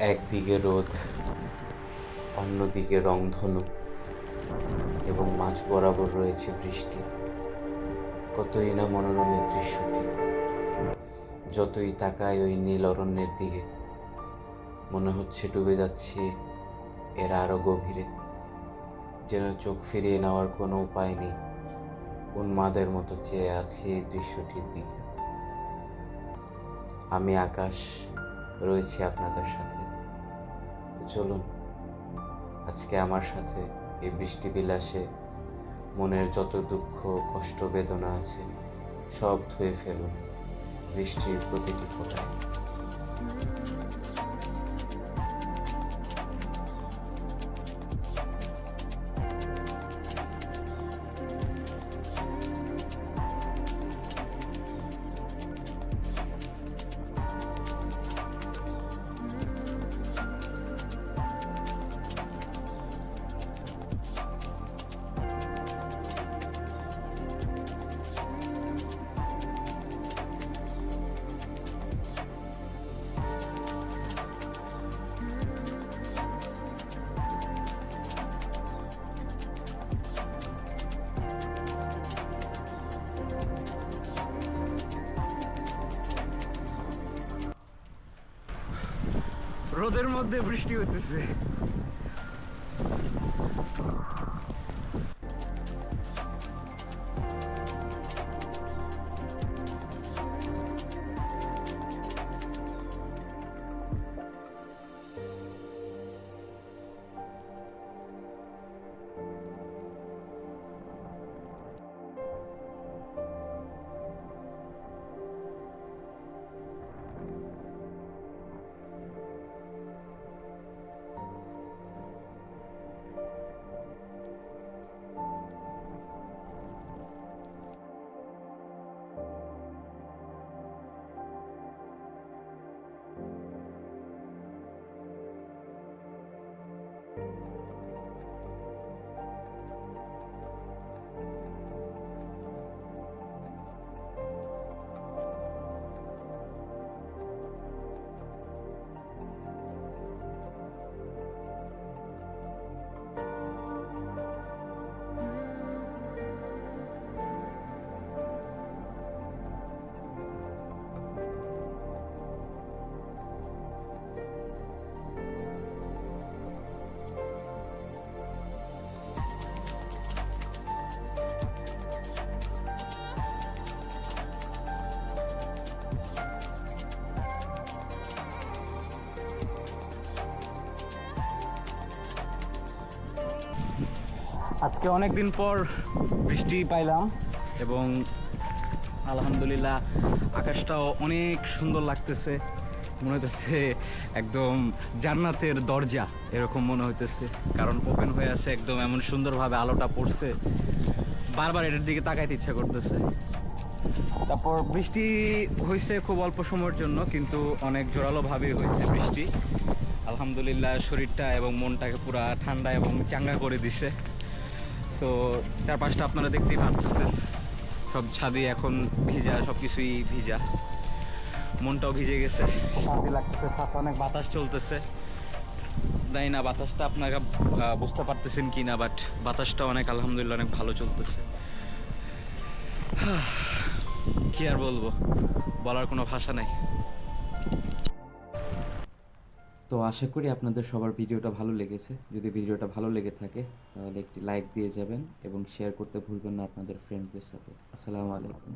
একদিকে রোদ, অন্যদিকে রংধনু এবং মাঝ বরাবর রয়েছে বৃষ্টি। কতই না মনোরম এই দৃশ্যটি। যতই তাকাই ওই নীল অরণ্যের দিকে, মনে হচ্ছে ডুবে যাচ্ছি এর আরো গভীরে, যেন চোখ ফিরিয়ে নেওয়ার কোনো উপায় নেই। উন্মাদের মতো চেয়ে আছি এই দৃশ্যটির দিকে। আমি আকাশ, রয়েছি আপনাদের সাথে। তো চলুন আজকে আমার সাথে এই বৃষ্টি বিলাসে মনের যত দুঃখ, কষ্ট, বেদনা আছে সব ধুয়ে ফেলুন বৃষ্টির প্রতিটি ফোঁটায়। রোদের মধ্যে বৃষ্টি হইতেছে। আজকে অনেক দিন পর বৃষ্টি পাইলাম এবং আলহামদুলিল্লাহ আকাশটাও অনেক সুন্দর লাগতেছে। মনে হইতেছে একদম জান্নাতের দরজা এরকম মনে হইতেছে, কারণ ওপেন হয়ে আছে একদম, এমন সুন্দরভাবে আলোটা পড়ছে, বারবার এটার দিকে তাকাইতে ইচ্ছা করতেছে। তারপর বৃষ্টি হয়েছে খুব অল্প সময়ের জন্য, কিন্তু অনেক জোরালোভাবেই হয়েছে বৃষ্টি। আলহামদুলিল্লাহ শরীরটা এবং মনটাকে পুরা ঠান্ডা এবং চাঙ্গা করে দিছে। তো চারপাশটা আপনারা দেখতেই পাচ্ছেন, সব ছাদে এখন ভিজা, সব কিছুই ভিজা, মনটাও ভিজে গেছে, শান্তি লাগতেছে। সাথে অনেক বাতাস চলতেছে, জানি না বাতাসটা আপনারা বুঝতে পারতেছেন কি না, বাট বাতাসটা অনেক আলহামদুলিল্লাহ অনেক ভালো চলতেছে। কি আর বলবো, বলার কোনো ভাষা নাই। তো আশা করি আপনাদের সবার ভিডিওটা ভালো লেগেছে। যদি ভিডিওটা ভালো লেগে থাকে তাহলে একটি লাইক দিয়ে যাবেন এবং শেয়ার করতে ভুলবেন না আপনাদের ফ্রেন্ডসদের সাথে। আসসালামু আলাইকুম।